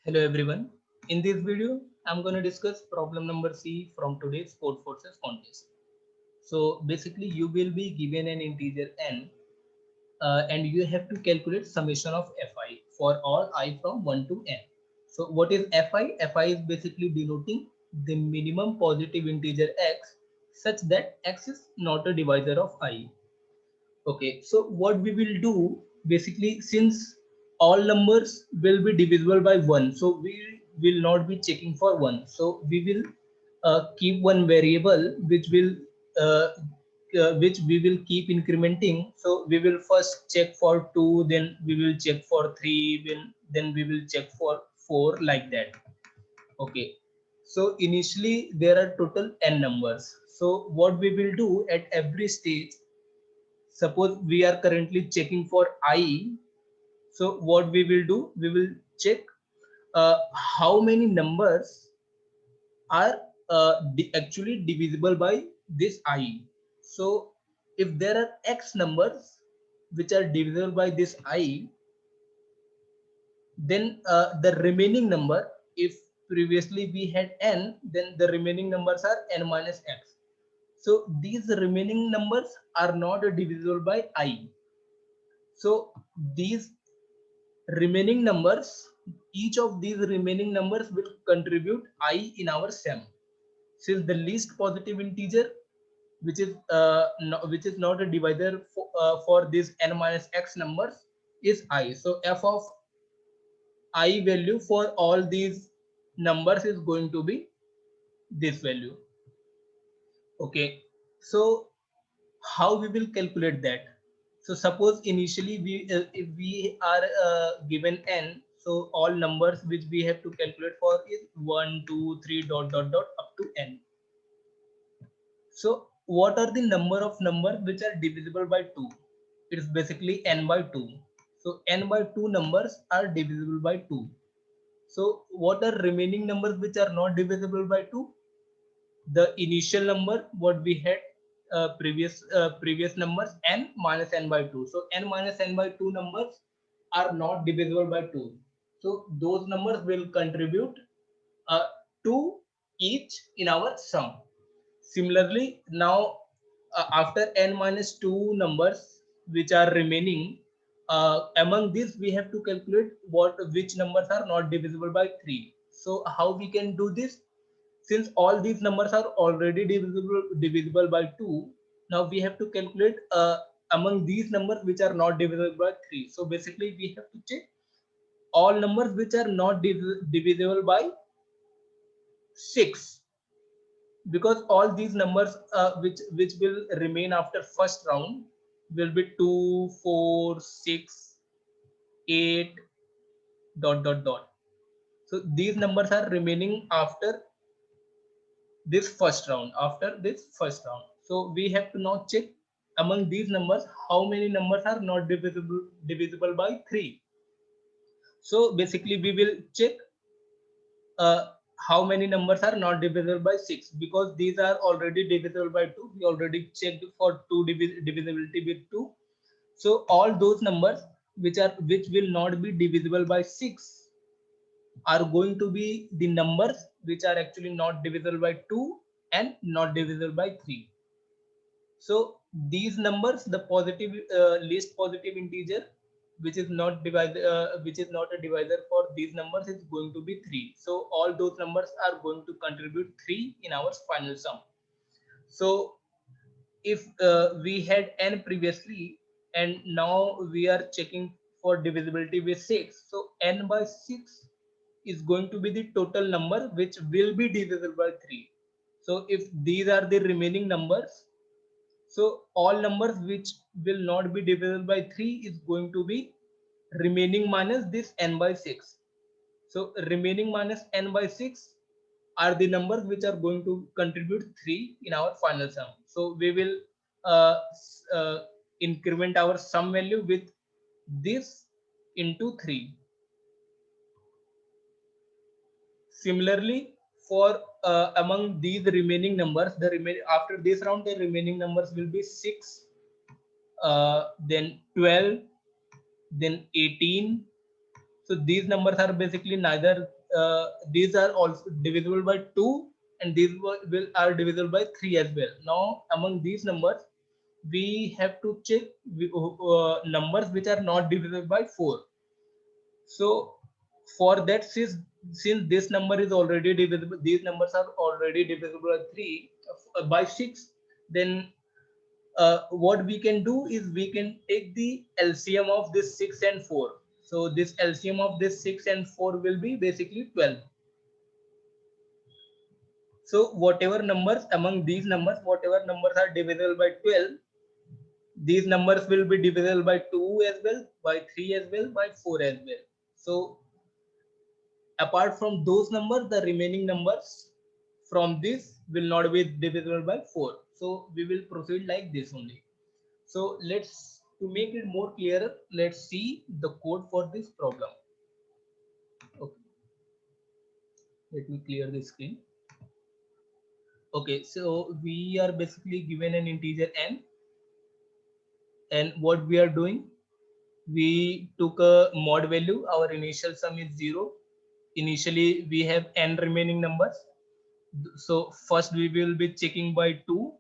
Hello everyone. In this video, I'm going to discuss problem number C from today's Code Forces contest. So basically, you will be given an integer n, and you have to calculate summation of fi for all I from 1 to n. So what is fi? Fi is basically denoting the minimum positive integer x such that x is not a divisor of I. Okay, so what we will do basically, since all numbers will be divisible by 1, so we will not be checking for 1. So we will keep one variable uh, which we will keep incrementing. So we will first check for 2, then we will check for 3, then we will check for 4, like that. Okay, so initially there are total n numbers. So what we will do at every stage, suppose we are currently checking for I, so what we will do, we will check how many numbers are actually divisible by this I. So if there are x numbers which are divisible by this I, then the remaining number, if previously we had n, then the remaining numbers are n minus x. So these remaining numbers are not divisible by I. So these remaining numbers, each of these remaining numbers will contribute I in our sum. Since the least positive integer, which is not a divisor for these n minus x numbers, is I. So f of I value for all these numbers is going to be this value. Okay, so how we will calculate that? So suppose initially we if we are given n, so all numbers which we have to calculate for is 1 2 3 dot dot dot up to n. So what are the number of numbers which are divisible by 2? It is basically n by 2. So n by 2 numbers are divisible by 2. So what are remaining numbers which are not divisible by 2? The initial number what we had, previous numbers, n minus n by 2. So n minus n by 2 numbers are not divisible by 2. So those numbers will contribute uh, 2 each in our sum. Similarly, now after n minus 2 numbers which are remaining, among these we have to calculate which numbers are not divisible by 3. So how we can do this? Since all these numbers are already divisible by 2, now we have to calculate among these numbers which are not divisible by 3. So basically we have to check all numbers which are not divisible by 6, because all these numbers which will remain after first round will be 2 4 6 8 dot dot dot. So these numbers are remaining after this first round. So we have to now check among these numbers how many numbers are not divisible by 3. So basically we will check uh, how many numbers are not divisible by 6, because these are already divisible by 2. We already checked for 2 divisibility with 2. So all those numbers which will not be divisible by 6 are going to be the numbers which are actually not divisible by 2 and not divisible by 3. So these numbers, the positive least positive integer which is not a divisor for these numbers, is going to be 3. So all those numbers are going to contribute 3 in our final sum. So if we had n previously and now we are checking for divisibility with 6, so n by 6 is going to be the total number which will be divisible by 3. So if these are the remaining numbers, so all numbers which will not be divisible by 3 is going to be remaining minus this n by 6. So remaining minus n by 6 are the numbers which are going to contribute 3 in our final sum. So we will uh, uh, increment our sum value with this into 3. Similarly, for among these remaining numbers, after this round, the remaining numbers will be 6, then 12, then 18. So these numbers are basically neither these are also divisible by 2, and these are divisible by 3 as well. Now among these numbers we have to check numbers which are not divisible by 4. So for that, since this number is already divisible, these numbers are already divisible by 3 by 6, then what we can do is we can take the LCM of this 6 and 4. So this LCM of this 6 and 4 will be basically 12. So whatever numbers among these numbers, whatever numbers are divisible by 12, these numbers will be divisible by 2 as well, by 3 as well, by 4 as well. So apart from those numbers, the remaining numbers from this will not be divisible by 4. So we will proceed like this only. So let's, to make it more clearer, let's see the code for this problem. Okay, let me clear the screen. Okay, so we are basically given an integer n, and what we are doing, we took a mod value. Our initial sum is 0. Initially we have n remaining numbers, so first we will be checking by 2.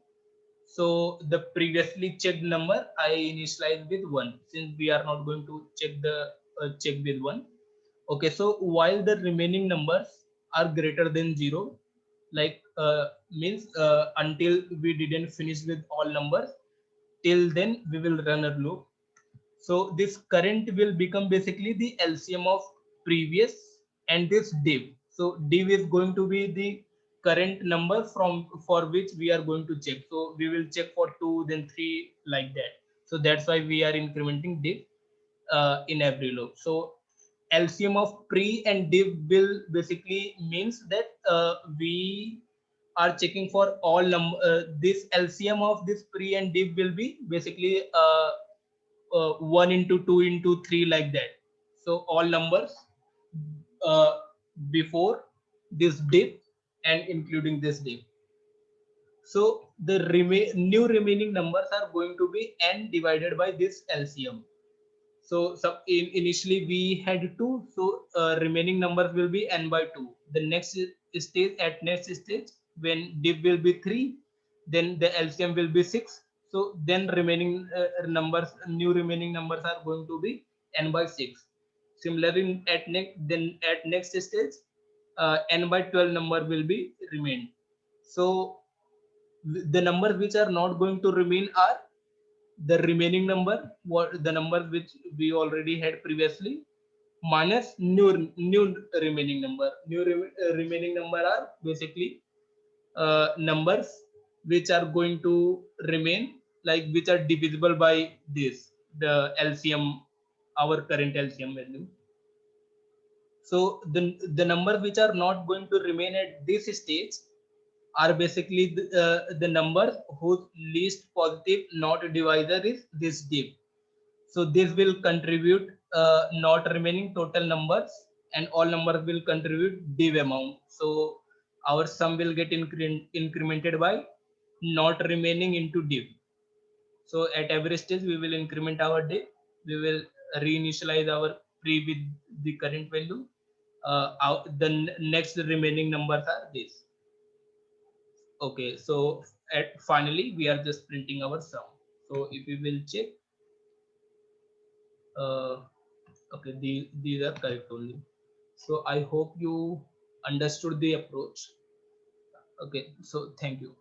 So the previously checked number I initialize with 1, since we are not going to check the check with 1. Okay, so while the remaining numbers are greater than 0, like means until we didn't finish with all numbers, till then we will run a loop. So this current will become basically the LCM of previous and this div. So div is going to be the current number from for which we are going to check. So we will check for 2, then 3, like that. So that's why we are incrementing div in every loop. So LCM of pre and div will basically means that we are checking for all number. This LCM of this pre and div will be basically 1 into 2 into 3, like that. So all numbers uh, before this dip and including this dip. So the new remaining numbers are going to be n divided by this LCM. So initially we had 2, so remaining numbers will be n by 2. The next stage, at next stage, when div will be 3, then the LCM will be 6. So then remaining numbers, new remaining numbers are going to be n by 6. Similarly, at next stage, n by 12 number will be remained. So the numbers which are not going to remain are the remaining number, what the number which we already had previously, minus new remaining number. Remaining number are basically numbers which are going to remain, like which are divisible by this, the LCM, our current LCM value. So the numbers which are not going to remain at this stage are basically the numbers whose least positive not divisor is this div. So this will contribute not remaining total numbers, and all numbers will contribute div amount. So our sum will get incremented by not remaining into div. So at every stage we will increment our div. We will reinitialize our pre with the current value. The next remaining numbers are this. Okay, so at finally we are just printing our sum. So if we will check, uh, okay, these are correct only. So I hope you understood the approach. Okay, so thank you.